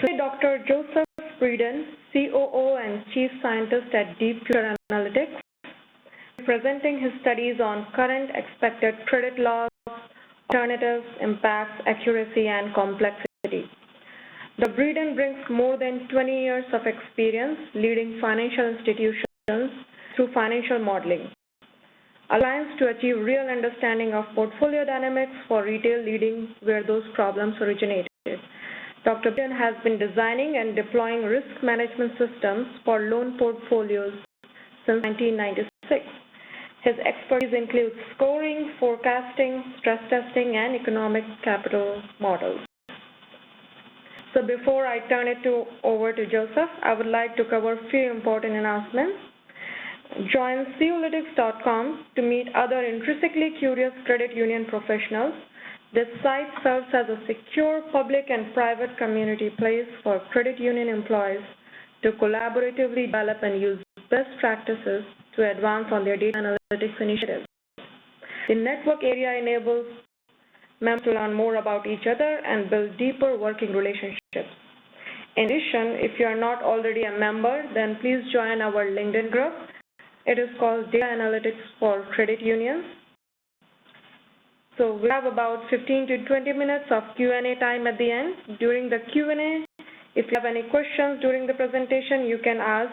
Today, Dr. Joseph Breeden, COO and Chief Scientist at Deep Future Analytics, is presenting his studies on current expected credit loss, alternatives, impacts, accuracy, and complexity. Dr. Breeden brings more than 20 years of experience leading financial institutions through financial modeling, alliance to achieve real understanding of portfolio dynamics for retail leading where those problems originated. Dr. Breeden has been designing and deploying risk management systems for loan portfolios since 1996. His expertise includes scoring, forecasting, stress testing, and economic capital models. So before I turn it over to Joseph, I would like to cover a few important announcements. Join CECL to meet other intrinsically curious credit union professionals. This site serves as a secure public and private community place for credit union employees to collaboratively develop and use best practices to advance on their data analytics initiatives. The network area enables members to learn more about each other and build deeper working relationships. In addition, if you are not already a member, then please join our LinkedIn group. It is called Data Analytics for Credit Unions. So we have about 15 to 20 minutes of Q&A time at the end. During the Q&A, if you have any questions during the presentation, you can ask,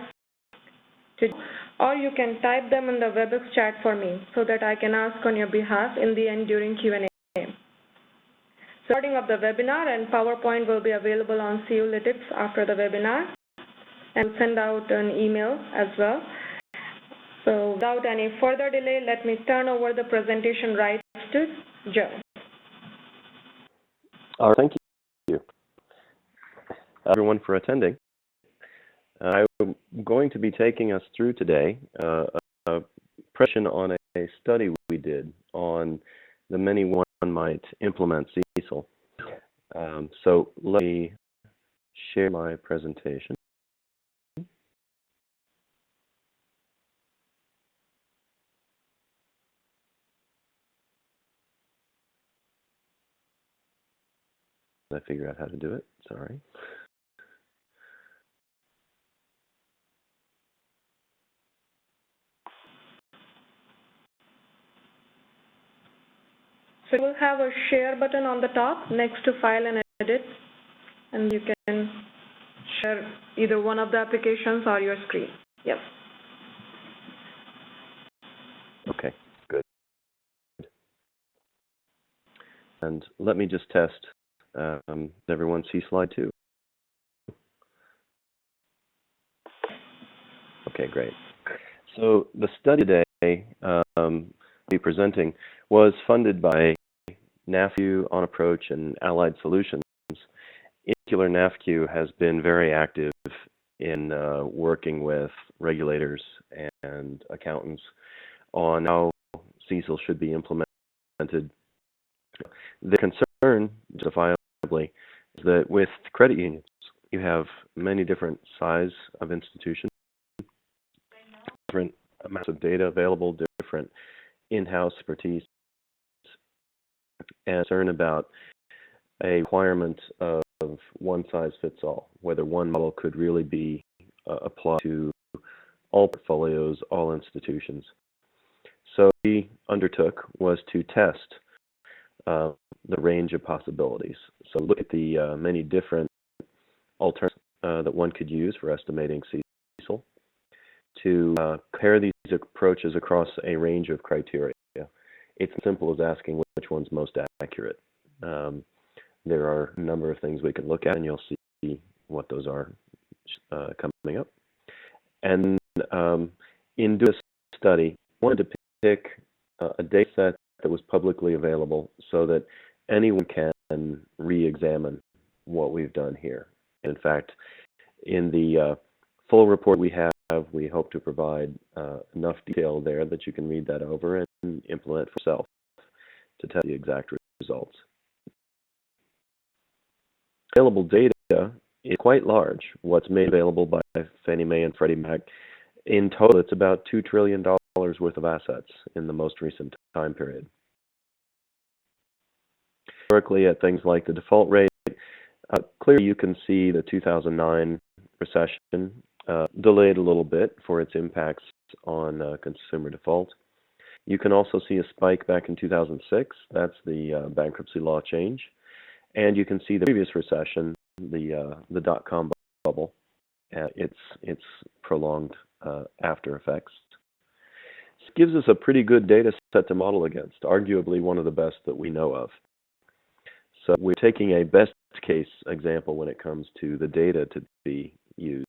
or you can type them in the WebEx chat for me so that I can ask on your behalf in the end during Q&A. Recording of the webinar and PowerPoint will be available on CECL after the webinar, and send out an email as well. So without any further delay, let me turn over the presentation rights to Joe. All right, thank you, everyone, for attending. I'm going to be taking us through today a presentation on a study we did on the many one might implement CECL. So let me share my presentation. I figure out how to do it, sorry. So we'll have a share button on the top next to File and Edit, and you can share either one of the applications or your screen. Yes. Okay, good. And let me just test. Everyone see slide 2? Okay, great. So the study today we'll be presenting was funded by NAFCU, OnApproach, and AlliedSolutions. In particular, NAFCU has been very active in working with regulators and accountants on how CECL should be implemented. The concern, justifiably, is that with credit unions, you have many different size of institutions, different amounts of data available, different in-house expertise, and concern about a requirement of one size fits all, whether one model could really be applied to all portfolios, all institutions. So what we undertook was to test the range of possibilities. So look at the many different alternatives that one could use for estimating CECL, to compare these approaches across a range of criteria. It's as simple as asking which one's most accurate. There are a number of things we can look at, and you'll see what those are coming up. And in doing this study, I wanted to pick a data set that was publicly available so that anyone can re-examine what we've done here. In fact, in the full report we have, we hope to provide enough detail there that you can read that over and implement for yourself to test the exact results. Available data is quite large. What's made available by Fannie Mae and Freddie Mac, in total, it's about $2 trillion worth of assets in the most recent time period. Historically, at things like the default rate, Clearly, you can see the 2009 recession delayed a little bit for its impacts on consumer default. You can also see a spike back in 2006. That's the bankruptcy law change. And you can see the previous recession, the dot-com bubble, its prolonged after effects. This gives us a pretty good data set to model against, arguably one of the best that we know of. So we're taking a best case example when it comes to the data to be used.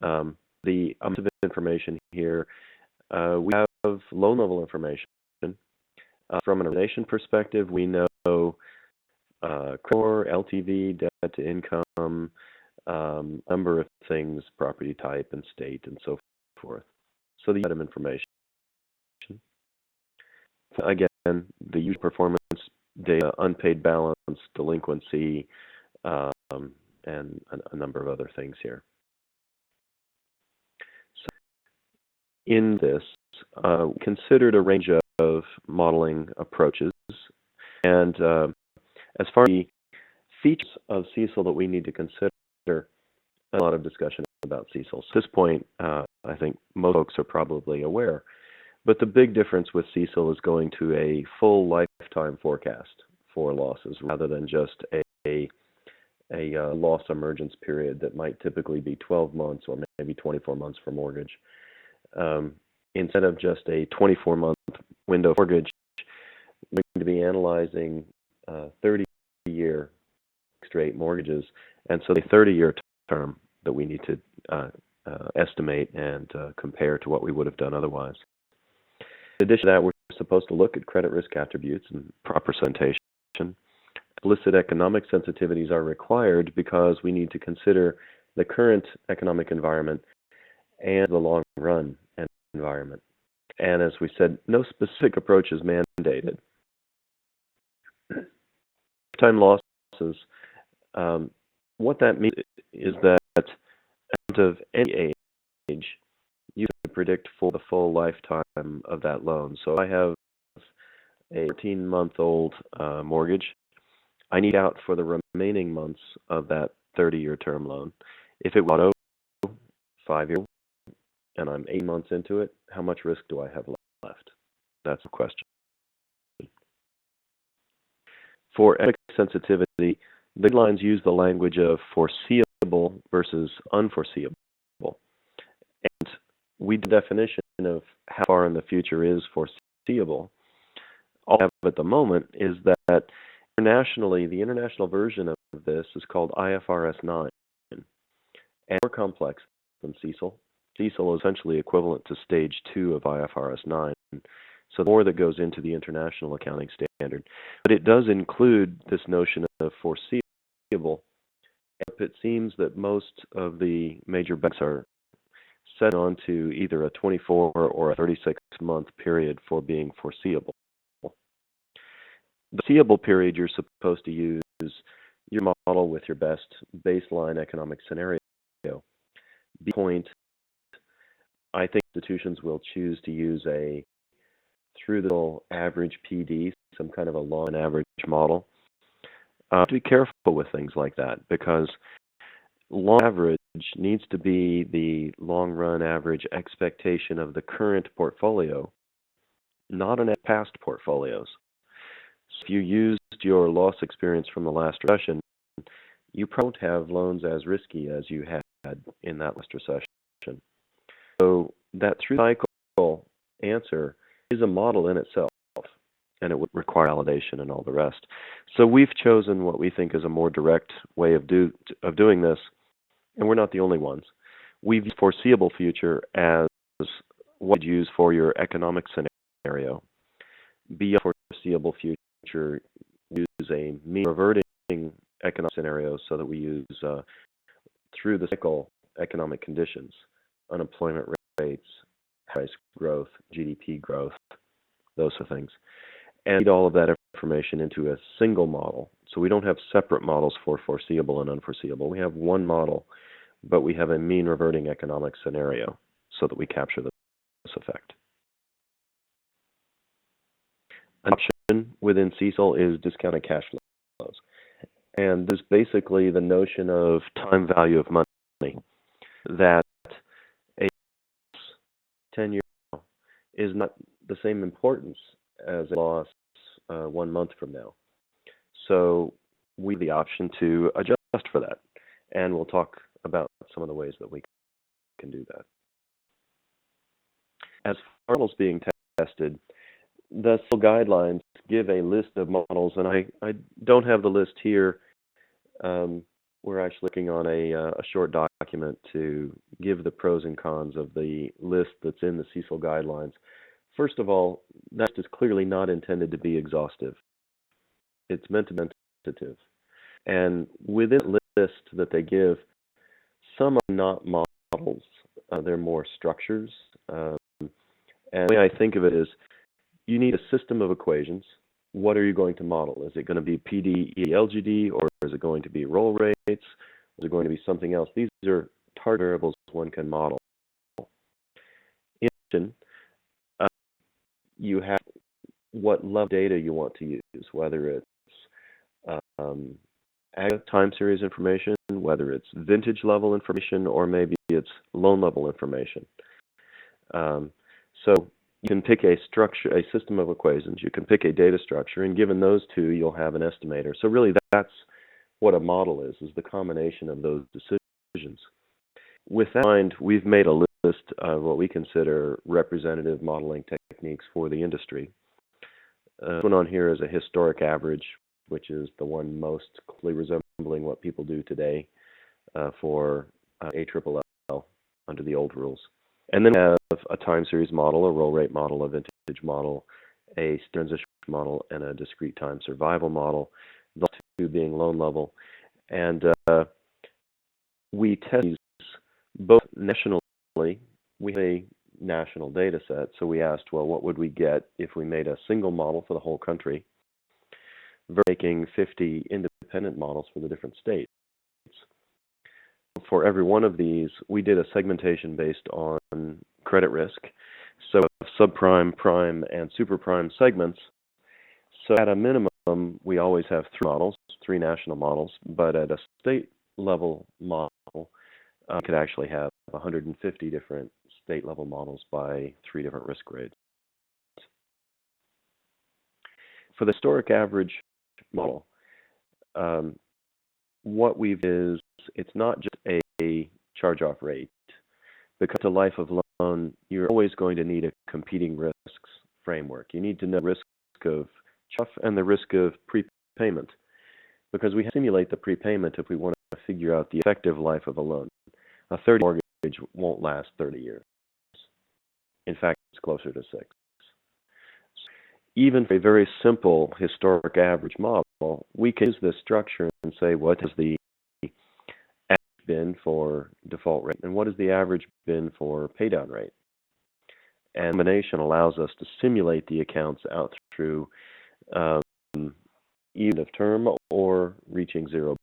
The amount of information here, we have loan level information. From an origination perspective, we know core, LTV, debt to income, number of things, property type and state, and so forth. So the item information. Again, the user performance data, unpaid balance, delinquency, and a number of other things here. So in this, we considered a range of modeling approaches, and as far as the features of CECL that we need to consider, a lot of discussion about CECL. So at this point, I think most folks are probably aware, but the big difference with CECL is going to a full lifetime forecast for losses rather than just a loss emergence period that might typically be 12 months or maybe 24 months for mortgage. Instead of just a 24-month window mortgage, we're going to be analyzing 30-year fixed-rate mortgages, and so the 30-year term that we need to estimate and compare to what we would have done otherwise. In addition to that, we're supposed to look at credit risk attributes and proper presentation. Explicit economic sensitivities are required because we need to consider the current economic environment and the long-run environment. And as we said, no specific approach is mandated. Lifetime losses, what that means is that out of any age, you can predict for the full lifetime of that loan. So I have a 14-month-old mortgage. I need out for the remaining months of that 30-year term loan. If it was 5 years, and I'm 8 months into it, how much risk do I have left? That's the question. For economic sensitivity, the guidelines use the language of foreseeable versus unforeseeable. And we do the definition of how far in the future is foreseeable. All we have at the moment is that internationally, the international version of this is called IFRS 9, and more complex than CECL. CECL is essentially equivalent to stage 2 of IFRS 9, so more that goes into the international accounting standard. But it does include this notion of foreseeable. It seems that most of the major banks are set on to either a 24 or a 36-month period for being foreseeable. The foreseeable period, you're supposed to use your model with your best baseline economic scenario. Point, I think institutions will choose to use a through-the-middle average PD, some kind of a long average model. To be careful with things like that, because long average needs to be the long-run average expectation of the current portfolio, not in past portfolios. So if you used your loss experience from the last recession, you probably won't have loans as risky as you had in that last recession. So that through-cycle answer is a model in itself, and it would require validation and all the rest. So we've chosen what we think is a more direct way of doing this, and we're not the only ones. We've used foreseeable future as what you'd use for your economic scenario. Beyond foreseeable future, use a mean reverting economic scenario so that we use through the cycle economic conditions, unemployment rates, price growth, GDP growth, those sort of things, and feed all of that information into a single model. So we don't have separate models for foreseeable and unforeseeable. We have one model, but we have a mean reverting economic scenario so that we capture this effect. An option within CECL is discounted cash flows. And there's basically the notion of time value of money, that a 10-year is not the same importance as a loss 1 month from now. So we have the option to adjust for that. And we'll talk about some of the ways that we can do that. As for models being tested, the CECL guidelines give a list of models, and I don't have the list here. We're actually looking on a short document to give the pros and cons of the list that's in the CECL guidelines. First of all, that is clearly not intended to be exhaustive. It's meant to be tentative. And within the list that they give, some are not models. They're more structures. And the way I think of it is, you need a system of equations. What are you going to model? Is it going to be PD, LGD, or is it going to be roll rates? Is it going to be something else? These are target variables one can model. In addition, you have what level of data you want to use, whether it's time series information, whether it's vintage level information, or maybe it's loan level information. So you can pick a structure, a system of equations. You can pick a data structure, and given those two, you'll have an estimator. So really, that's what a model is the combination of those decisions. With that in mind, we've made a list of what we consider representative modeling techniques for the industry. This one on here is a historic average, which is the one most closely resembling what people do today for ALLL under the old rules. And then we have a time series model, a roll rate model, a vintage model, a transition model, and a discrete time survival model, the two being loan level. And we test these both nationally. We have a national data set, so we asked, well, what would we get if we made a single model for the whole country, versus making 50 independent models for the different states. For every one of these, we did a segmentation based on credit risk. So subprime, prime, and superprime segments. So at a minimum, we always have 3 models, 3 national models, but at a state level model, we could actually have 150 different state level models by 3 different risk grades. For the historic average model, what we've is, it's not just a charge-off rate. Because to life of loan, you're always going to need a competing risks framework. You need to know the risk of charge-off and the risk of prepayment, because we have to simulate the prepayment if we want to figure out the effective life of a loan. A 30 mortgage won't last 30 years. In fact, it's closer to 6. Even for a very simple historic average model, we can use this structure and say, what has the average been for default rate, and what is the average been for paydown rate? And combination allows us to simulate the accounts out through even of term or reaching zero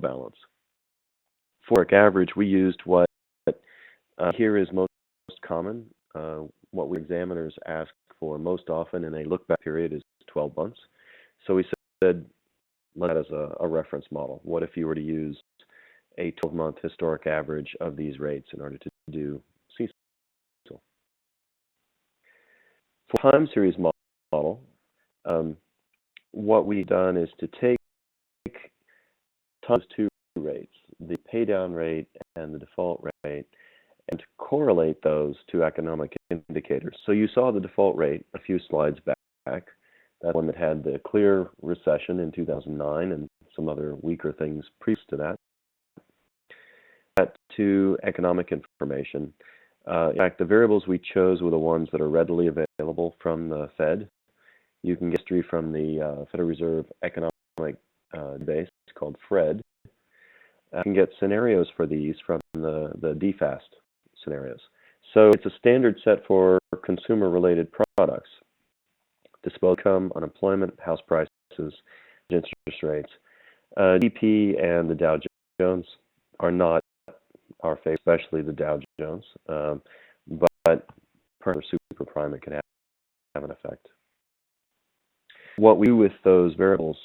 balance. For average, we used what here is most common. What we examiners ask for most often in a look-back period is 12 months. So we said, let that as a reference model. What if you were to use a 12-month historic average of these rates in order to do CECL? For time series model, what we've done is to take those 2 rates, the paydown rate and the default rate, and to correlate those to economic indicators. So you saw the default rate a few slides back. That one that had the clear recession in 2009 and some other weaker things previous to that. That to economic information. In fact, the variables we chose were the ones that are readily available from the Fed. You can get history from the Federal Reserve Economic Base called FRED. You can get scenarios for these from the DFAST scenarios. So it's a standard set for consumer-related products. Disposable income, unemployment, house prices, interest rates. GDP and the Dow Jones are not our favorite, especially the Dow Jones, but per super prime it can have an effect. What we do with those variables,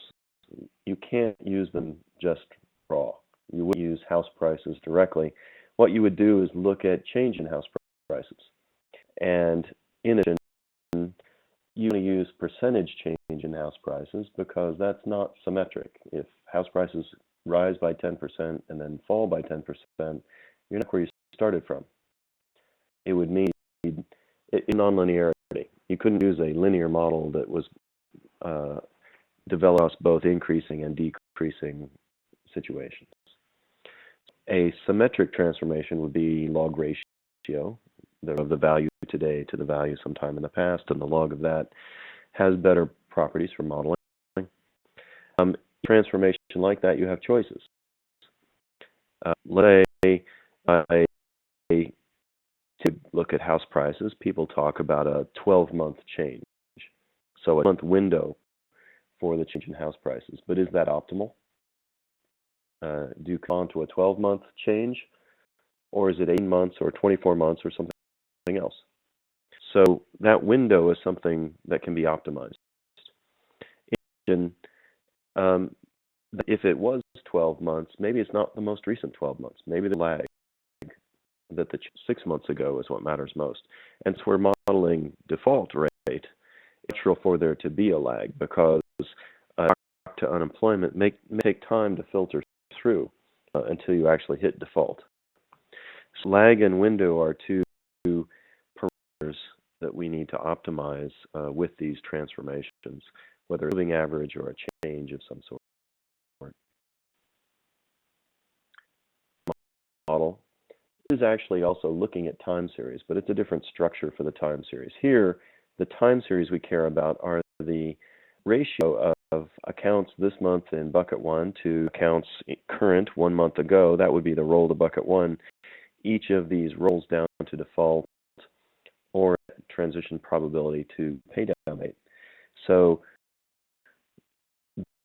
you can't use them just raw. You wouldn't use house prices directly. What you would do is look at change in house prices. And in addition, you want to use percentage change in house prices because that's not symmetric. If house prices rise by 10% and then fall by 10%, you're not where you started from. It would mean nonlinearity. You couldn't use a linear model that was developed both increasing and decreasing situations. A symmetric transformation would be log ratio of the value today to the value sometime in the past, and the log of that has better properties for modeling. Transformation like that, you have choices. Let's say to look at house prices, people talk about a 12-month change. So a month window for the change in house prices. But is that optimal? Do you come on to a 12-month change, or is it 18 months or 24 months or something else? So that window is something that can be optimized. If it was 12 months, maybe it's not the most recent 12 months. Maybe the lag that the 6 months ago is what matters most. And so we're modeling default rate. It's natural for there to be a lag because to unemployment may take time to filter through until you actually hit default. So lag and window are two parameters that we need to optimize with these transformations, whether a moving average or a change of some sort. Model is actually also looking at time series, but it's a different structure for the time series. Here, the time series we care about are the ratio of accounts this month in bucket 1 to accounts current 1 month ago. That would be the roll to bucket 1. Each of these rolls down to default or transition probability to pay down date. So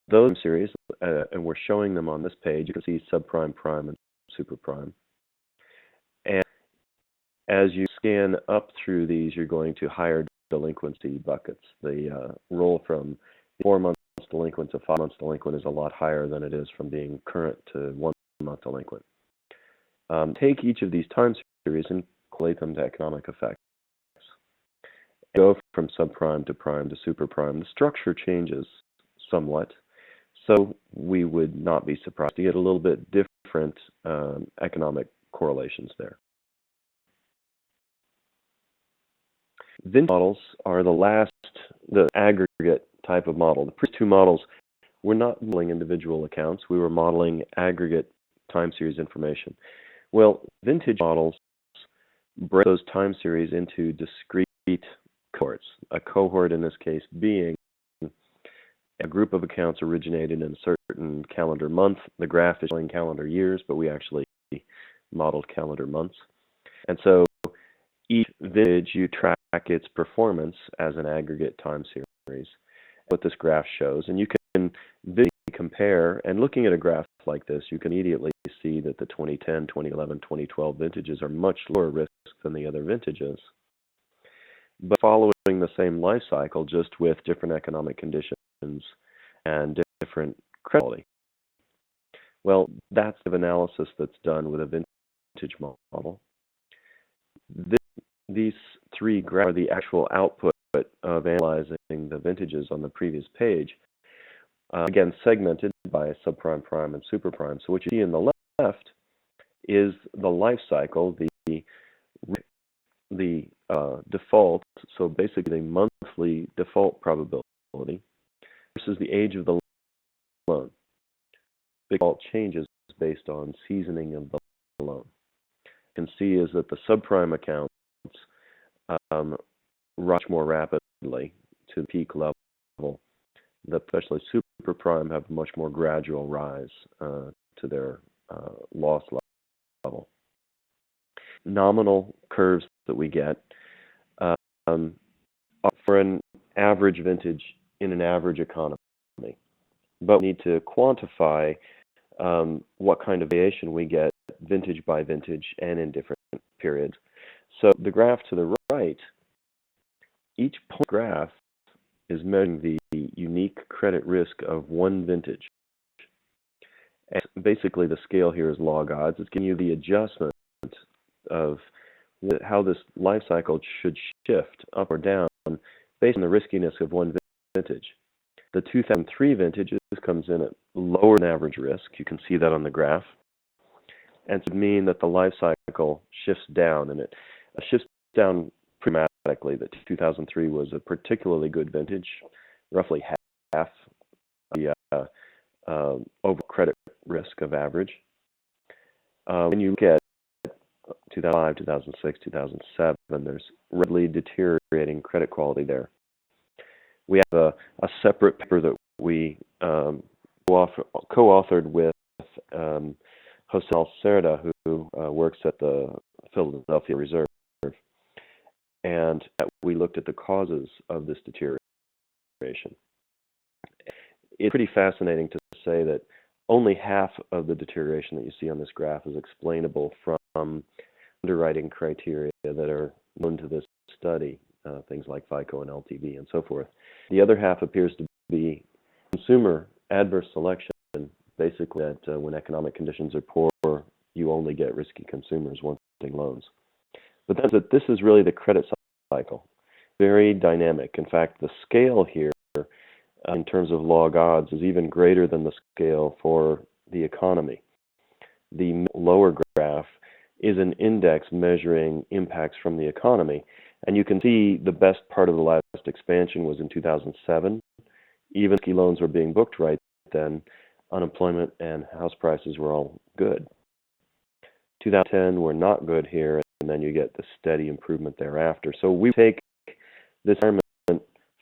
those series, and we're showing them on this page. You can see subprime, prime, and superprime. And as you scan up through these, you're going to higher delinquency buckets. The roll from 4 months delinquent to 5 months delinquent is a lot higher than it is from being current to 1 month delinquent. Take each of these time series and collate them to economic effects. Go from subprime to prime to superprime. The structure changes somewhat, so we would not be surprised to get a little bit different economic correlations there. Vintage models are the aggregate type of model. The previous two models were not modeling individual accounts. We were modeling aggregate time series information. Well, vintage models break those time series into discrete cohorts. A cohort in this case being a group of accounts originated in a certain calendar month. The graph is showing calendar years, but we actually modeled calendar months. And so each vintage, you track its performance as an aggregate time series, what this graph shows. And you can visually compare, and looking at a graph like this, you can immediately see that the 2010, 2011, 2012 vintages are much lower risk than the other vintages, but following the same life cycle, just with different economic conditions and different credit quality. Well, that's the analysis that's done with a vintage model. These three graphs are the actual output of analyzing the vintages on the previous page. Again, segmented by subprime, prime, and superprime. So what you see in the left is the life cycle, the default, so basically the monthly default probability versus the age of the loan. Default changes based on seasoning of the loan. You can see is that the subprime accounts rise more rapidly to the peak level. Especially superprime have a much more gradual rise to their loss level. Nominal curves that we get for an average vintage in an average economy, but we need to quantify what kind of variation we get vintage by vintage and in different periods. So the graph to the right, each point graph is measuring the unique credit risk of one vintage. And basically, the scale here is log odds. It's giving you the adjustment of how this life cycle should shift up or down based on the riskiness of one vintage. The 2003 vintage comes in at lower than average risk. You can see that on the graph. And it would mean that the life cycle shifts down, and it shifts down dramatically. That 2003 was a particularly good vintage, roughly half the over credit risk of average. When you look at 2005, 2006, 2007, there's rapidly deteriorating credit quality there. We have a separate paper that we co-authored with Jose Alcerda, who works at the Philadelphia Reserve, and we looked at the causes of this deterioration. It's pretty fascinating to say that only half of the deterioration that you see on this graph is explainable from underwriting criteria that are known to this study, things like FICO and LTV and so forth. The other half appears to be consumer adverse selection, basically that when economic conditions are poor, you only get risky consumers wanting loans. But that's that this is really the credit cycle, very dynamic. In fact, the scale here in terms of log odds is even greater than the scale for the economy. The lower graph is an index measuring impacts from the economy, and you can see the best part of the last expansion was in 2007. Even if loans were being booked right then, unemployment and house prices were all good. 2010 were not good here, and then you get the steady improvement thereafter. So we take this environment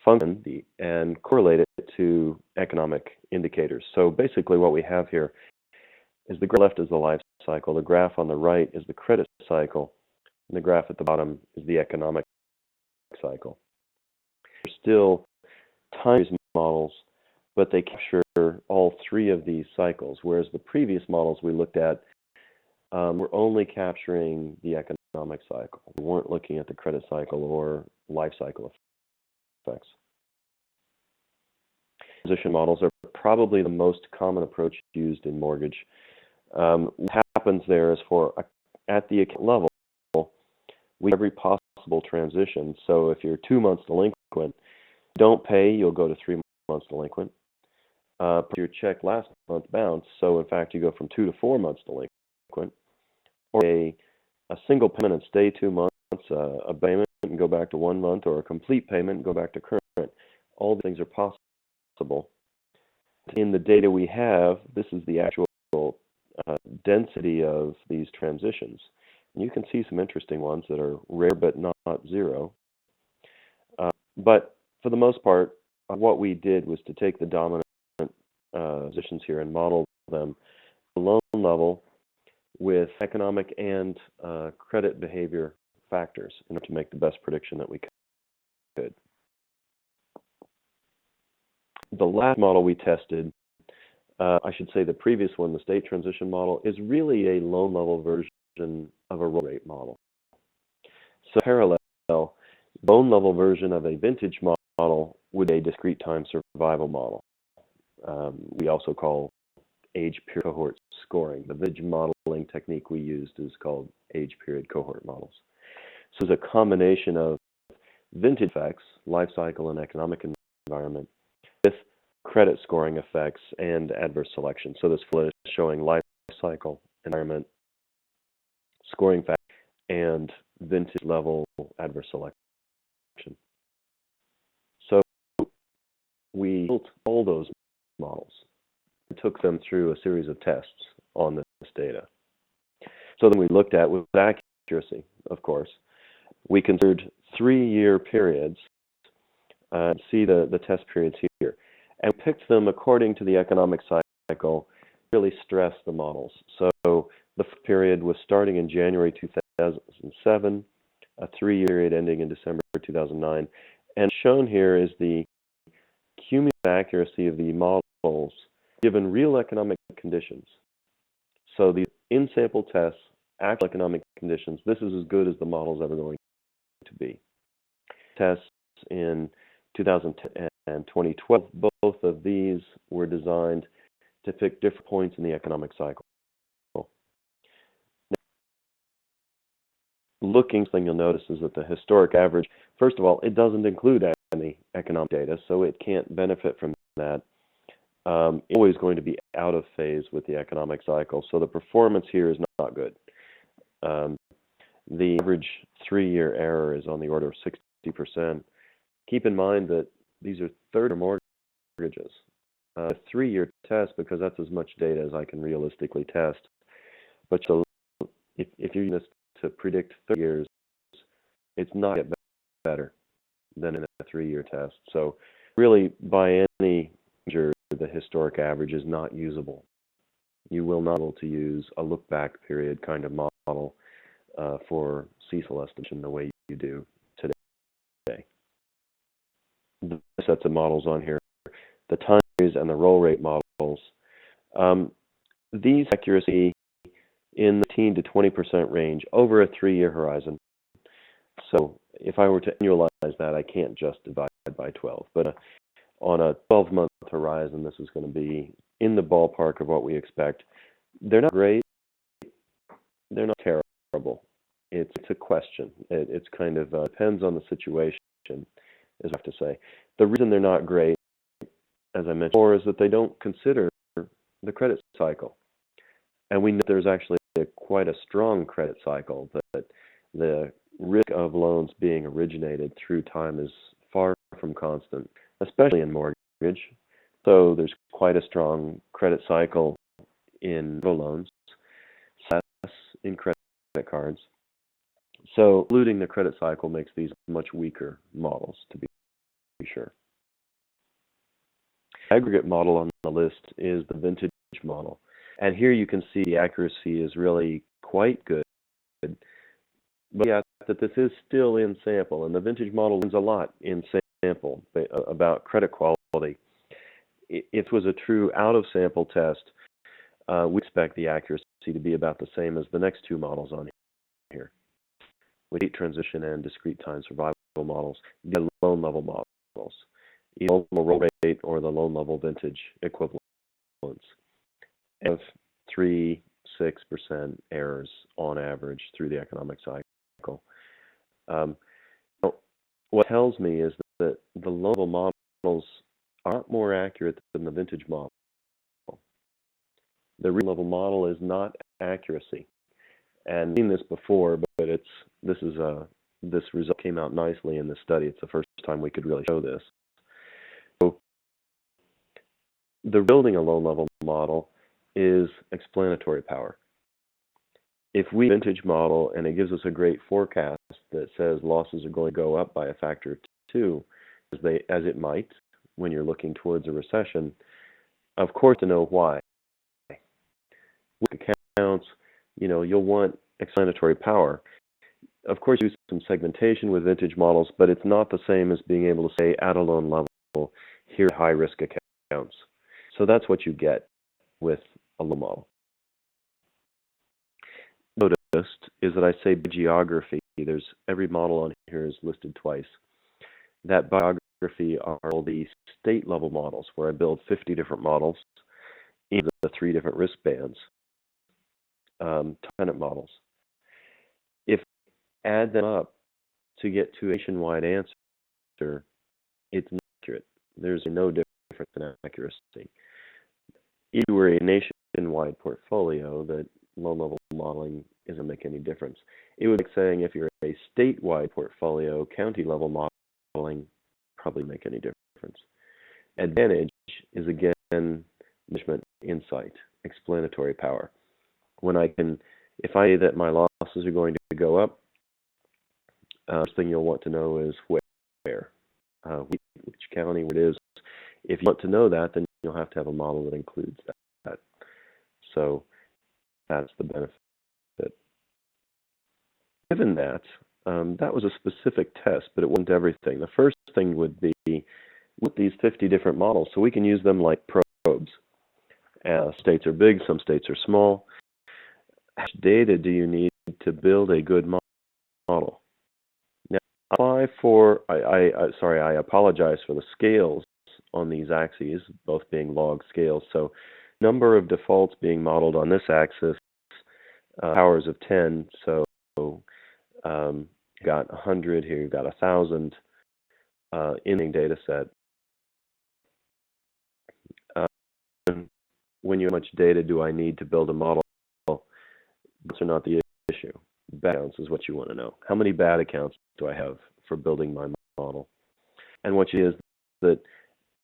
function and correlate it to economic indicators. So basically what we have here is the graph left is the life cycle, the graph on the right is the credit cycle, and the graph at the bottom is the economic cycle. There's still time models, but they capture all three of these cycles, whereas the previous models we looked at were only capturing the economic cycle. We weren't looking at the credit cycle or life cycle effects. Transition models are probably the most common approach used in mortgage. What happens there is at the account level, we have every possible transition. So if you're 2 months delinquent, don't pay, you'll go to 3 months delinquent. Your check last month bounced, so in fact you go from 2 to 4 months delinquent. Or a single payment and stay 2 months, a payment and go back to 1 month, or a complete payment and go back to current. All these things are possible. In the data we have, this is the actual density of these transitions. And you can see some interesting ones that are rare but not zero. But for the most part, what we did was to take the dominant positions here and model them at the loan level with economic and credit behavior factors in order to make the best prediction that we could. The last model we tested, I should say the previous one, the state transition model, is really a loan level version of a roll rate model. So parallel, loan level version of a vintage model would be a discrete time survival model. We also call age period cohort scoring. The vintage modeling technique we used is called age period cohort models. So it's a combination of vintage effects, life cycle and economic environment, with credit scoring effects and adverse selection. So this flow is showing life cycle, environment, scoring factors, and vintage level adverse selection. So we built all those models and took them through a series of tests on this data. So then we looked at, with accuracy, of course, we considered 3-year periods. See the test periods here. And picked them according to the economic cycle, really stress the models. So the period was starting in January 2007, a 3-year period ending in December 2009. And shown here is the cumulative accuracy of the models given real economic conditions. So the in-sample tests, actual economic conditions, this is as good as the model's ever going to be. Tests in 2010 and 2012, both of these were designed to pick different points in the economic cycle. Looking, thing you'll notice is that the historic average, first of all, it doesn't include any economic data, so it can't benefit from that. It's always going to be out of phase with the economic cycle, so the performance here is not good. The average 3-year error is on the order of 60%. Keep in mind that these are third-year mortgages. A 3-year test, because that's as much data as I can realistically test. But so if you're using this to predict 30 years, it's not get better than in a 3-year test. So really, by any measure, the historic average is not usable. You will not be able to use a look-back period kind of model for CECL estimation the way you do today. The sets of models on here, the time series and the roll rate models, these accuracy in the 10 to 20% range over a 3-year horizon. So if I were to annualize that, I can't just divide by 12. But on a 12-month horizon, this is going to be in the ballpark of what we expect. They're not great. They're not terrible. It's a question. It's kind of depends on the situation, as I have to say. The reason they're not great, as I mentioned before, is that they don't consider the credit cycle. And we know there's actually quite a strong credit cycle, that the risk of loans being originated through time is far from constant, especially in mortgage. So there's quite a strong credit cycle in auto loans, less in credit cards. So including the credit cycle makes these much weaker models, to be sure. The aggregate model on the list is the vintage model. And here you can see the accuracy is really quite good. But yeah, that this is still in sample, and the vintage model learns a lot in sample about credit quality. If it was a true out-of-sample test, we expect the accuracy to be about the same as the next two models on here, with rate transition and discrete time survival models, the loan level models, either loan level roll rate or the loan level vintage equivalents. Of 3-6% errors on average through the economic cycle. What tells me is that the loan level models are more accurate than the vintage model. The real level model is not accuracy, and I've seen this before, but this result came out nicely in this study. It's the first time we could really show this. So, the building a loan level model is explanatory power. If we vintage model and it gives us a great forecast that says losses are going to go up by a factor of 2, as it might when you're looking towards a recession, of course to know why. With accounts, you'll want explanatory power. Of course, you use some segmentation with vintage models, but it's not the same as being able to say at a loan level, here are high-risk accounts. So that's what you get with a loan model. Noticed is that I say geography. There's every model on here is listed twice. That biography are all the state level models, where I build 50 different models in the 3 different risk bands, tenant models. If I add them up to get to a nationwide answer, it's not accurate. There's no difference in accuracy. If you were a nationwide portfolio, that loan level modeling isn't make any difference. It would be like saying if you're a statewide portfolio, county level modeling probably make any difference. Advantage is again management insight, explanatory power. When if I say that my losses are going to go up, first thing you'll want to know is where, which county it is. If you want to know that, then you'll have to have a model that includes that. So that's the benefit. Given that, that was a specific test, but it wasn't everything. The first thing would be with these 50 different models, so we can use them like probes. States are big, some states are small. How much data do you need to build a good model? Now, I apologize for the scales on these axes, both being log scales. So number of defaults being modeled on this axis, powers of 10. So you've got 100 here, you've got 1,000 in the data set. When you how much data do I need to build a model? Those are not the issue. Bad accounts is what you want to know. How many bad accounts do I have for building my model? And what you is that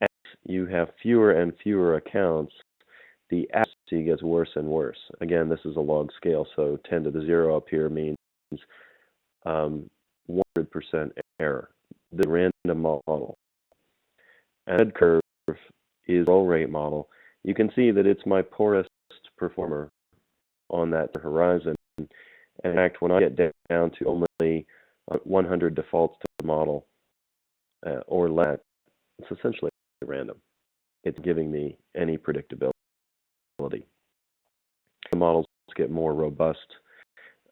as you have fewer and fewer accounts, the accuracy gets worse and worse. Again, this is a log scale, so 10 to the 0 up here means 100% error. The random model. And the red curve is roll rate model. You can see that it's my poorest performer on that horizon. And in fact, when I get down to only 100 defaults to the model or less, it's essentially random. It's giving me any predictability. The models get more robust.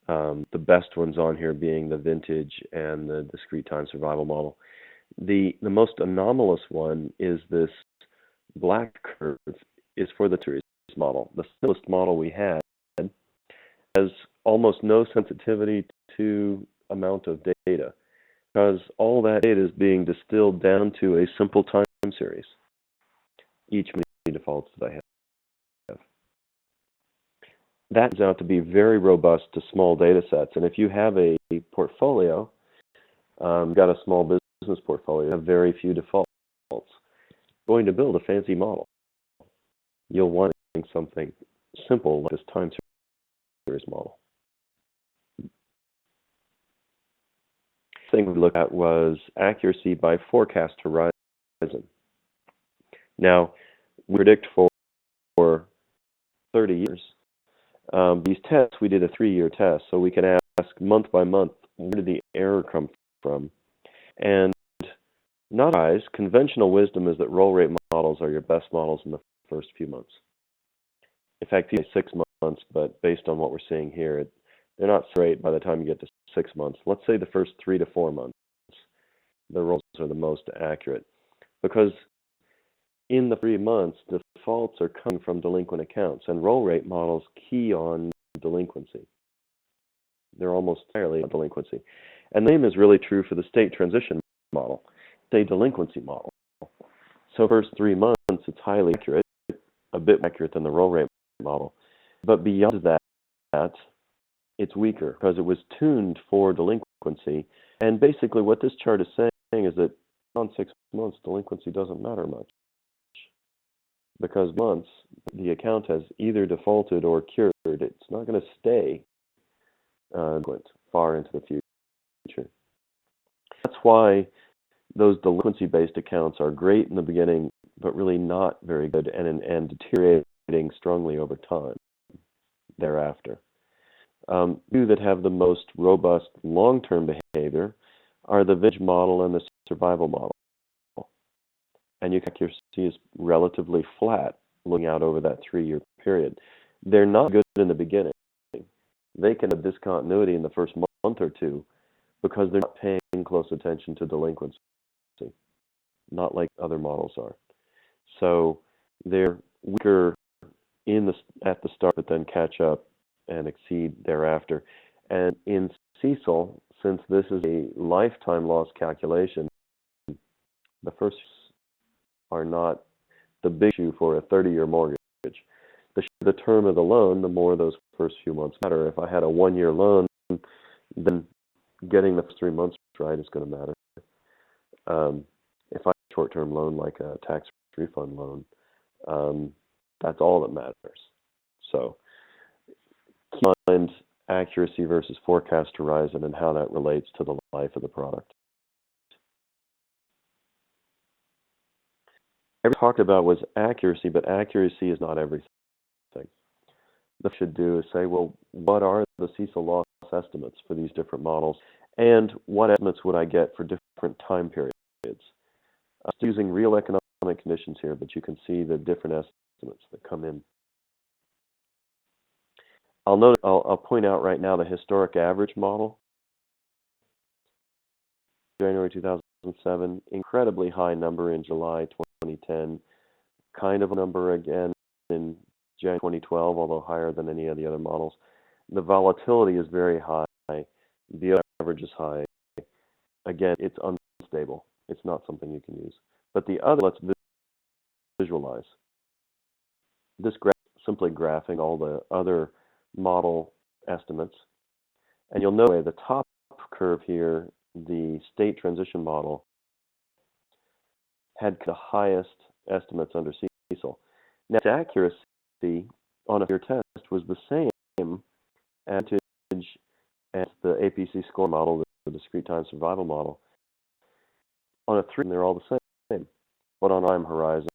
The best ones on here being the vintage and the discrete time survival model. The most anomalous one is this black curve is for the series model. The simplest model we had has almost no sensitivity to amount of data because all that data is being distilled down to a simple time series. Each many defaults that I have. That turns out to be very robust to small data sets. And if you have a portfolio, got a small business portfolio, you have very few defaults. Going to build a fancy model, you'll want something simple like this time series model. The thing we looked at was accuracy by forecast horizon. Now, we predict for 30 years. These tests, we did a 3-year test, so we can ask month by month, where did the error come from? And not always, conventional wisdom is that roll rate models are your best models in the first few months. In fact, 6 months, but based on what we're seeing here, they're not great by the time you get to 6 months. Let's say the first 3 to 4 months, the rolls are the most accurate. Because in the 3 months, defaults are coming from delinquent accounts, and roll rate models key on delinquency. They're almost entirely on delinquency. And the same is really true for the state transition model, state delinquency model. So first 3 months, it's highly accurate, a bit more accurate than the roll rate model. But beyond that, it's weaker because it was tuned for delinquency. And basically what this chart is saying is that on 6 months, delinquency doesn't matter much. Because months, the account has either defaulted or cured. It's not going to stay delinquent far into the future. That's why those delinquency-based accounts are great in the beginning, but really not very good and deteriorating strongly over time thereafter. Two that have the most robust long-term behavior are the vintage model and the survival model. And your accuracy is relatively flat looking out over that 3-year period. They're not good in the beginning. They can have discontinuity in the first month or two because they're not paying close attention to delinquency, not like other models are. So they're weaker at the start, but then catch up and exceed thereafter. And in CECL, since this is a lifetime loss calculation, the first are not the big issue for a 30-year mortgage. The shorter the term of the loan, the more those first few months matter. If I had a 1-year loan, then getting the first 3 months right is going to matter. If I have a short-term loan like a tax refund loan, that's all that matters. So keep in mind accuracy versus forecast horizon and how that relates to the life of the product. Everything we talked about was accuracy, but accuracy is not everything. What we should do is say, well, what are the CECL loss estimates for these different models, and what estimates would I get for different time periods? I'm still using real economic conditions here, but you can see the different estimates that come in. I'll point out right now the historic average model. January 2007, incredibly high number in July 2010, kind of a number again in January 2012, although higher than any of the other models. The volatility is very high. The average is high. Again, it's unstable. It's not something you can use. But the other, let's visualize. This graph simply graphing all the other model estimates. And you'll note the top curve here, the state transition model, had the highest estimates under CECL. Now, its accuracy on a fair test was the same advantage as the APC score model, the discrete time survival model. On a 3, they're all the same. But on a time horizon,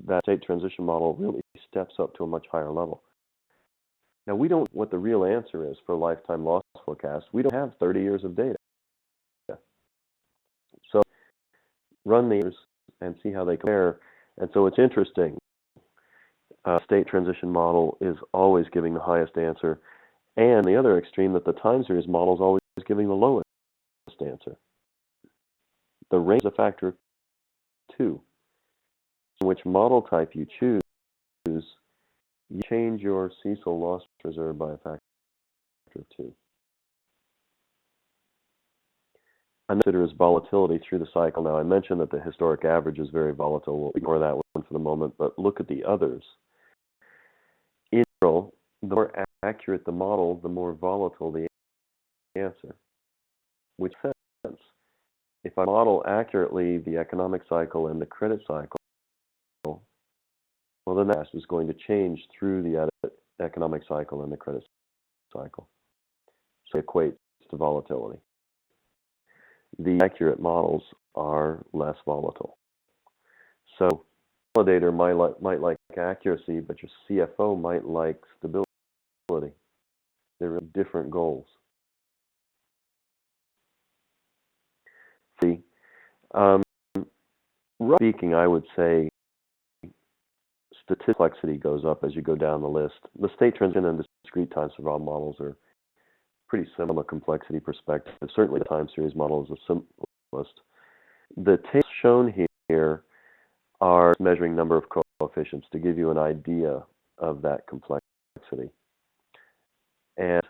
that state transition model really steps up to a much higher level. Now, we don't know what the real answer is for lifetime loss forecast. We don't have 30 years of data. So run these and see how they compare. And so it's interesting. State transition model is always giving the highest answer. And the other extreme, that the time series model is always giving the lowest answer. The range is a factor of 2. Which model type you choose, you change your CECL loss reserve by a factor of 2. I consider as volatility through the cycle. Now, I mentioned that the historic average is very volatile. We'll ignore that one for the moment, but look at the others. In general, the more accurate the model, the more volatile the answer, which makes sense. If I model accurately the economic cycle and the credit cycle, well, then that is going to change through the economic cycle and the credit cycle. So it equates to volatility. The accurate models are less volatile. So the validator might like accuracy, but your CFO might like stability. They're different goals. See, roughly speaking, I would say statistical complexity goes up as you go down the list. The state transition and discrete time survival models are pretty similar from a complexity perspective. Certainly the time series model is the simplest. The tables shown here are measuring number of coefficients to give you an idea of that complexity. And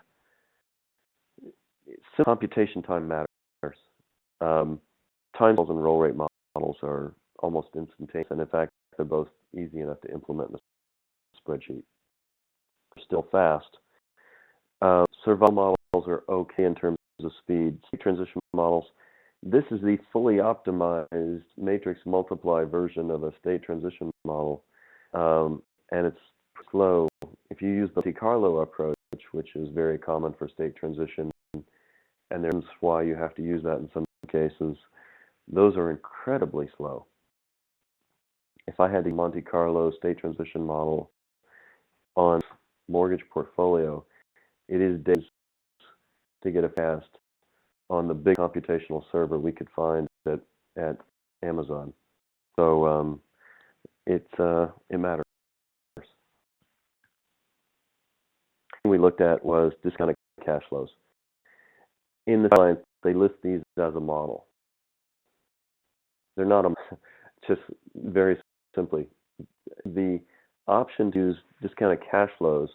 computation time matters. Time models and roll rate models are almost instantaneous, and in fact, they're both easy enough to implement in a spreadsheet. They're still fast. Survival models are okay in terms of speed. State transition models, this is the fully optimized matrix multiply version of a state transition model, and it's slow. If you use the Monte Carlo approach, which is very common for state transition, and there's why you have to use that in some cases, those are incredibly slow. If I had the Monte Carlo state transition model on mortgage portfolio, it is days to get it fast on the big computational server we could find at Amazon. So it matters. We looked at was discounted cash flows. In the science, they list these as a model. They're not just very simply. The option to use discounted cash flows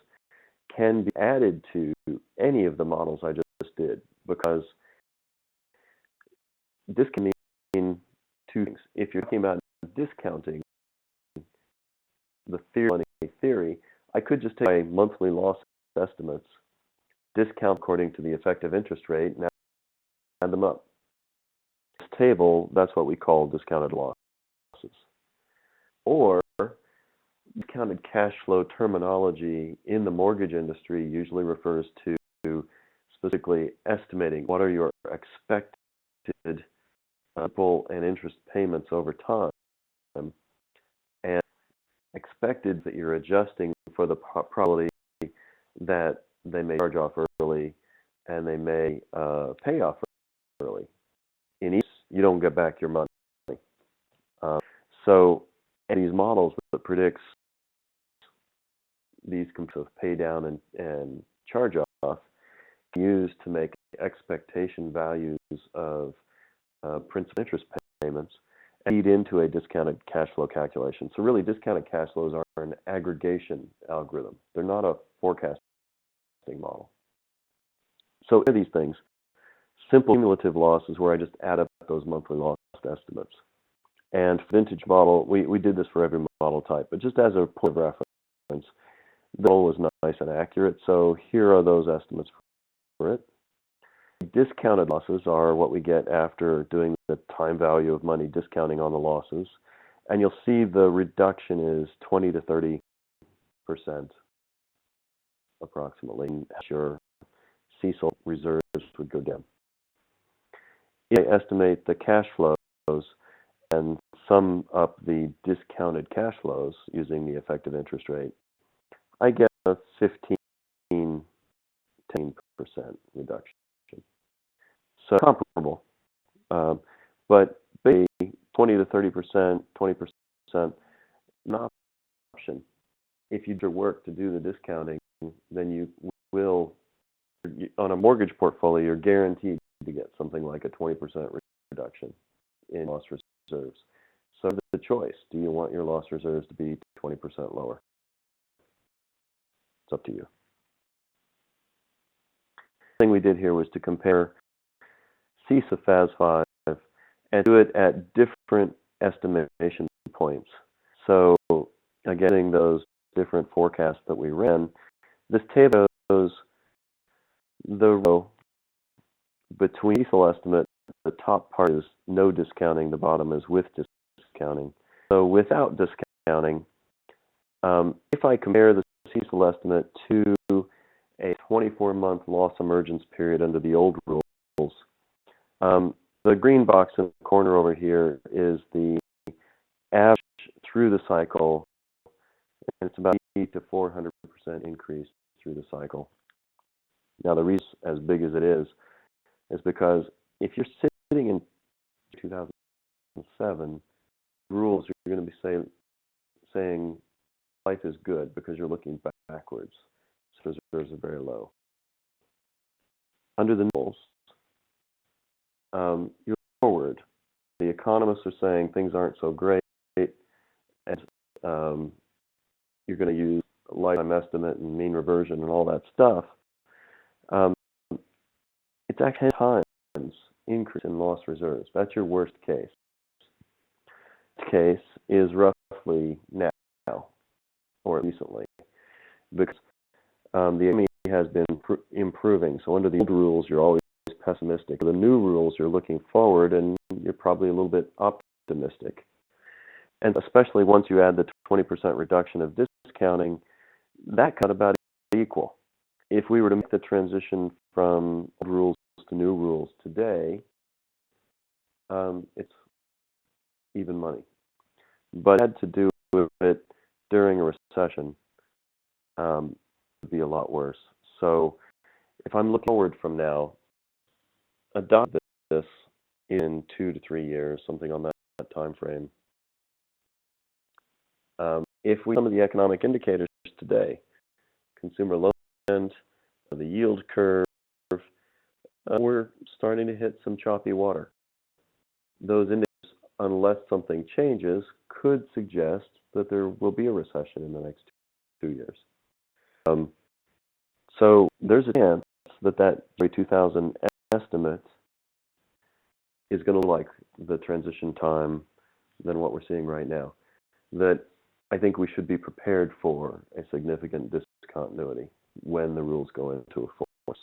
can be added to any of the models I just did, because this can mean two things. If you're talking about discounting the theory, I could just take my monthly loss estimates, discount according to the effective interest rate, and add them up. This table, that's what we call discounted losses. Or discounted cash flow terminology in the mortgage industry usually refers to specifically estimating what are your expected principal and interest payments over time, and expected that you're adjusting for the probability that they may charge off early and they may pay off early. In each, you don't get back your money. So these models that predicts these of pay down and charge off used to make expectation values of principal interest payments, and feed into a discounted cash flow calculation. So really, discounted cash flows are an aggregation algorithm. They're not a forecasting model. So these things, simple cumulative loss is where I just add up those monthly loss estimates. And vintage model, we did this for every model type, but just as a point of reference, the model is nice and accurate, so here are those estimates for it. Discounted losses are what we get after doing the time value of money discounting on the losses, and you'll see the reduction is 20 to 30% approximately. Your CECL reserves would go down. If I estimate the cash flows and sum up the discounted cash flows using the effective interest rate, I get a 10% reduction. So comparable, but basically 20 to 30%, 20%, not an option. If you do your work to do the discounting, then you will, on a mortgage portfolio, you're guaranteed to get something like a 20% reduction in loss reserves. So the choice, do you want your loss reserves to be 20% lower? It's up to you. The thing we did here was to compare CECL FAS 5 and do it at different estimation points. So again, those different forecasts that we ran, this table shows the row between CECL estimate. The top part is no discounting, the bottom is with discounting. So without discounting, if I compare the CECL estimate to a 24-month loss emergence period under the old rules, the green box in the corner over here is the average through the cycle, and it's about 80 to 400% increase through the cycle. Now, the reason as big as it is because if you're sitting in 2007, rules you're going to be saying life is good because you're looking backwards. So reserves are very low. Under the rules, you're forward. The economists are saying things aren't so great, and you're going to use lifetime estimate and mean reversion and all that stuff. It's actually 10 times increase in loss reserves. That's your worst case. This case is roughly now, or recently, because the economy has been improving. So under the old rules, you're always pessimistic. The new rules, you're looking forward, and you're probably a little bit optimistic. And especially once you add the 20% reduction of discounting, that cut about equal. If we were to make the transition from old rules to new rules today, it's even money. But had to do with it during a recession, it would be a lot worse. So if I'm looking forward from now, adopt this in 2 to 3 years, something on that time frame. If we some of the economic indicators today, consumer loan demand, the yield curve, we're starting to hit some choppy water. Those indicators, unless something changes, could suggest that there will be a recession in the next 2 years. So there's a chance that 2000 estimate is going to look like the transition time than what we're seeing right now. That I think we should be prepared for a significant discontinuity when the rules go into force.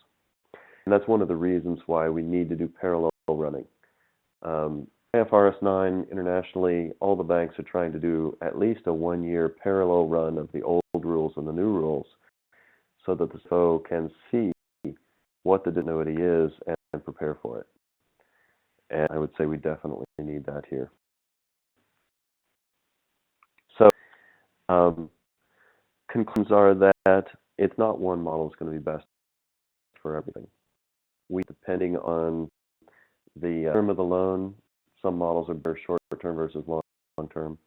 And that's one of the reasons why we need to do parallel running. IFRS 9 internationally, all the banks are trying to do at least a 1-year parallel run of the old rules and the new rules so that the CFO can see what the discontinuity is and prepare for it. And I would say we definitely need that here. So conclusions are that it's not one model is going to be best for everything. Depending on the term of the loan, some models are better short-term versus long-term.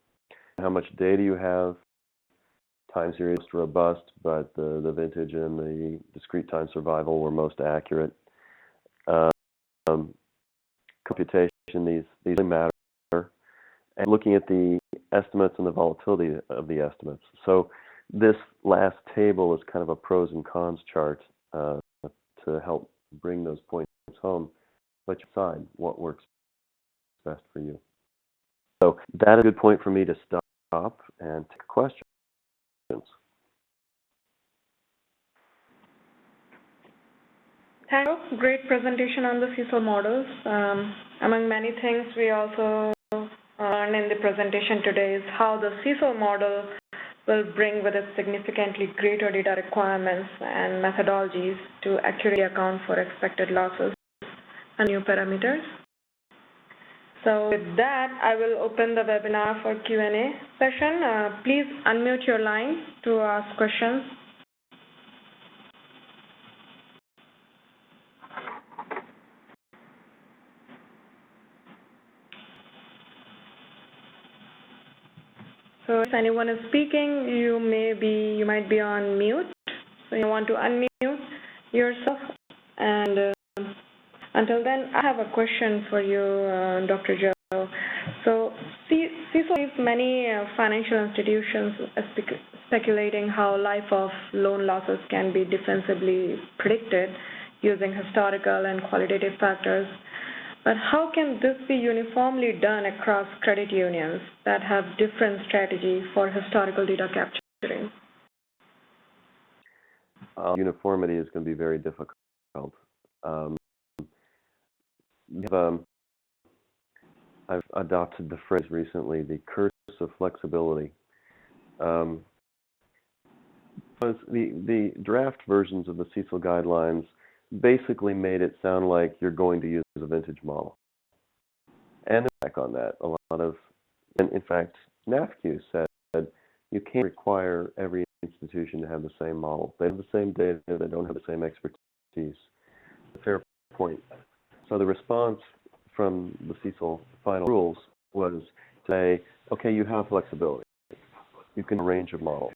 How much data you have, time series is robust, but the vintage and the discrete time survival were most accurate. Computation, these really matter. and looking at the estimates and the volatility of the estimates. So this last table is kind of a pros and cons chart to help bring those points home, but you decide what works best for you. So that is a good point for me to stop and take questions. Thank you. Great presentation on the CECL models. Among many things we also learned in the presentation today is how the CECL model will bring with it significantly greater data requirements and methodologies to accurately account for expected losses and new parameters. So with that, I will open the webinar for Q&A session. Please unmute your line to ask questions. So if anyone is speaking, you might be on mute. So you want to unmute yourself. And until then, I have a question for you, Dr. Joe. So CECL leaves many financial institutions speculating how life of loan losses can be defensively predicted using historical and qualitative factors. But how can this be uniformly done across credit unions that have different strategy for historical data capturing? Uniformity is going to be very difficult. I've adopted the phrase recently, the curse of flexibility. The draft versions of the CECL guidelines basically made it sound like you're going to use a vintage model. And back on that, and in fact, NAFCU said you can't require every institution to have the same model. They have the same data, they don't have the same expertise. Fair point. So the response from the CECL final rules was to say, okay, you have flexibility. You can range of models.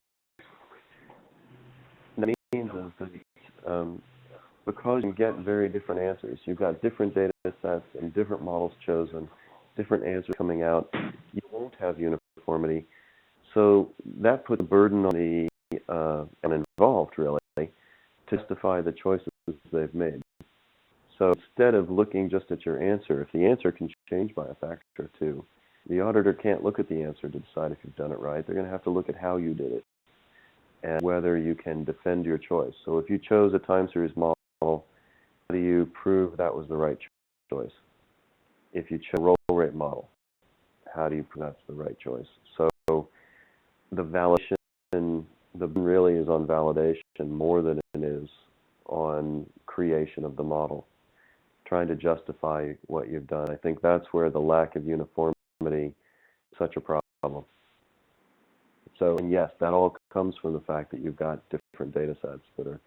That means that because you get very different answers, you've got different data sets and different models chosen, different answers coming out, you won't have uniformity. So that puts a burden on the involved, really, to justify the choices they've made. So instead of looking just at your answer, if the answer can change by a factor or two, the auditor can't look at the answer to decide if you've done it right. They're going to have to look at how you did it and whether you can defend your choice. So if you chose a time series model, how do you prove that was the right choice? If you chose a roll rate model, how do you prove that's the right choice? So the validation, the really is on validation more than it is on creation of the model, trying to justify what you've done. I think that's where the lack of uniformity is such a problem. So, and yes, that all comes from the fact that you've got different data sets that are,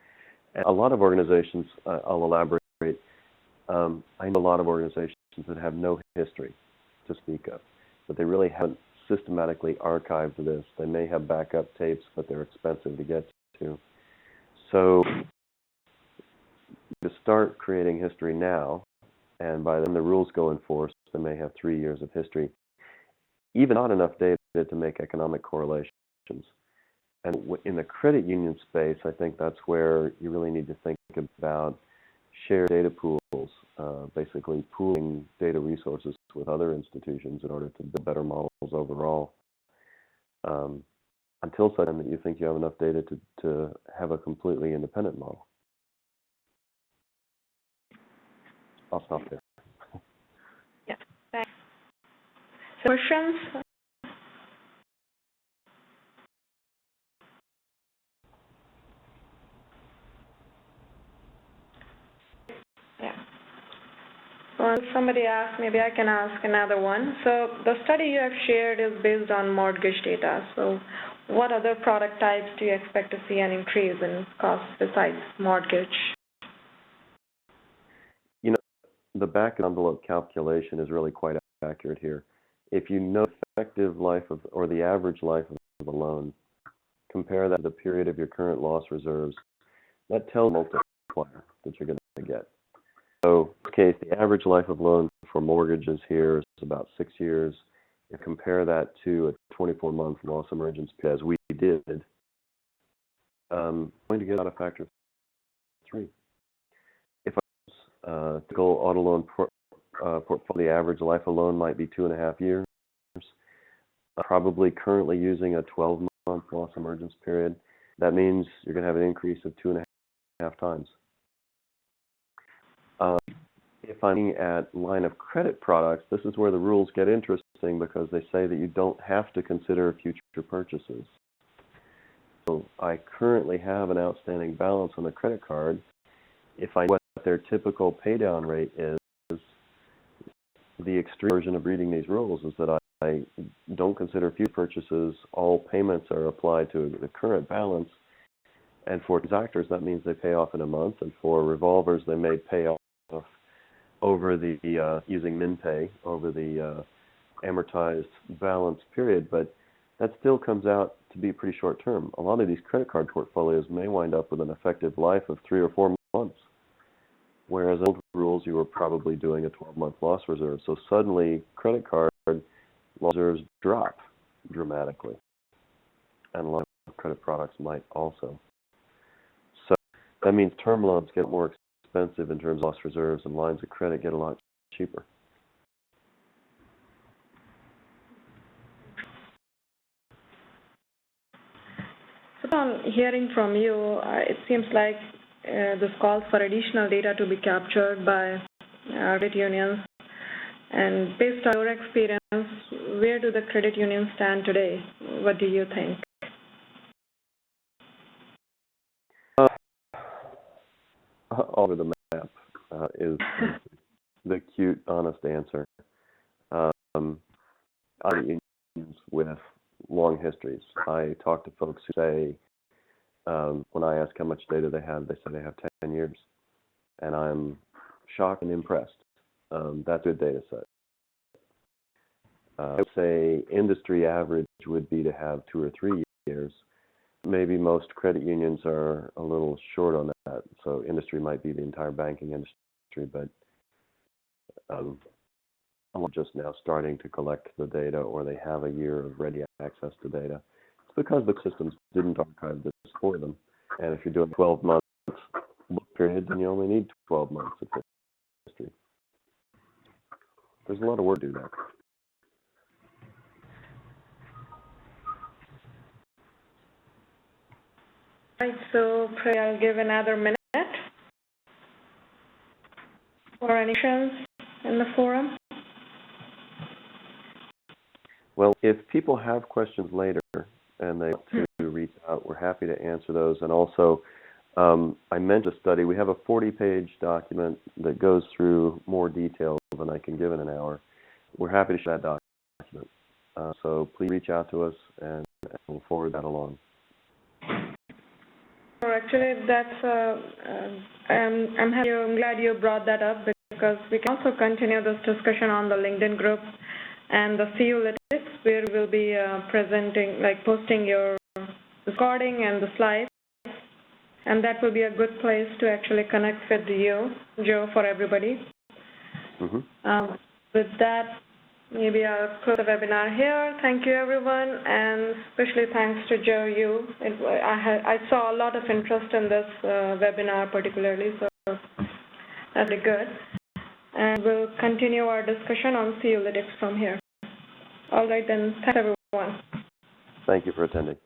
and a lot of organizations, I'll elaborate, I know a lot of organizations that have no history to speak of, but they really haven't systematically archived this. They may have backup tapes, but they're expensive to get to. So to start creating history now, and by then the rules go in force, they may have 3 years of history, even not enough data to make economic correlations. And in the credit union space, I think that's where you really need to think about shared data pools, basically pooling data resources with other institutions in order to build better models overall. Until such time that you think you have enough data to have a completely independent model. I'll stop there. Yeah, thanks. Questions? Yeah. Well, somebody asked, maybe I can ask another one. So the study you have shared is based on mortgage data. So what other product types do you expect to see an increase in costs besides mortgage? You know, the back envelope calculation is really quite accurate here. If you know the effective life of, or the average life of a loan, compare that to the period of your current loss reserves, that tells the multiplier that you're going to get. So in this case, the average life of loan for mortgages here is about 6 years. and compare that to a 24-month loss emergence period, as we did, I'm going to get out a factor of 3. If a typical auto loan portfolio, the average life of loan might be 2.5 years, probably currently using a 12-month loss emergence period. That means you're going to have an increase of 2.5 times. If I'm looking at line of credit products, this is where the rules get interesting because they say that you don't have to consider future purchases. So I currently have an outstanding balance on the credit card. If I know what their typical paydown rate is, the extreme version of reading these rules is that I don't consider future purchases. All payments are applied to the current balance. And for transactors, that means they pay off in a month. And for revolvers, they may pay off over the, using MinPay, over the amortized balance period. But that still comes out to be pretty short term. A lot of these credit card portfolios may wind up with an effective life of 3 or 4 months. Whereas in old rules, you were probably doing a 12-month loss reserve. So suddenly, credit card loss reserves drop dramatically. And a lot of credit products might also. So that means term loans get more expensive in terms of loss reserves, and lines of credit get a lot cheaper. So on hearing from you, it seems like this calls for additional data to be captured by credit unions. And based on your experience, where do the credit unions stand today? What do you think? All over the map is the cute, honest answer. Unions with long histories. I talk to folks who say, when I ask how much data they have, they say they have 10 years. And I'm shocked and impressed. That's a good data set. I would say industry average would be to have 2 or 3 years. Maybe most credit unions are a little short on that. So industry might be the entire banking industry, but I'm just now starting to collect the data, or they have a year of ready access to data. It's because the systems didn't archive this for them. And if you're doing 12-month look period, then you only need 12 months of history. There's a lot of work to do that. Right, so I'll give another minute for any questions in the forum. Well, if people have questions later and they want to reach out, we're happy to answer those. And also, I mentioned a study. We have a 40-page document that goes through more details than I can give in an hour. We're happy to share that document. So please reach out to us, and we'll forward that along. Actually, that's I'm glad you brought that up, because we can also continue this discussion on the LinkedIn group and the CECL, where we'll be posting your recording and the slides, and that will be a good place to actually connect with you, Joe, for everybody. With that, maybe I'll close the webinar here. Thank you, everyone, and especially thanks to Joe. I saw a lot of interest in this webinar particularly, so that's good. And we'll continue our discussion on CECL from here. All right, then. Thanks, everyone. Thank you for attending.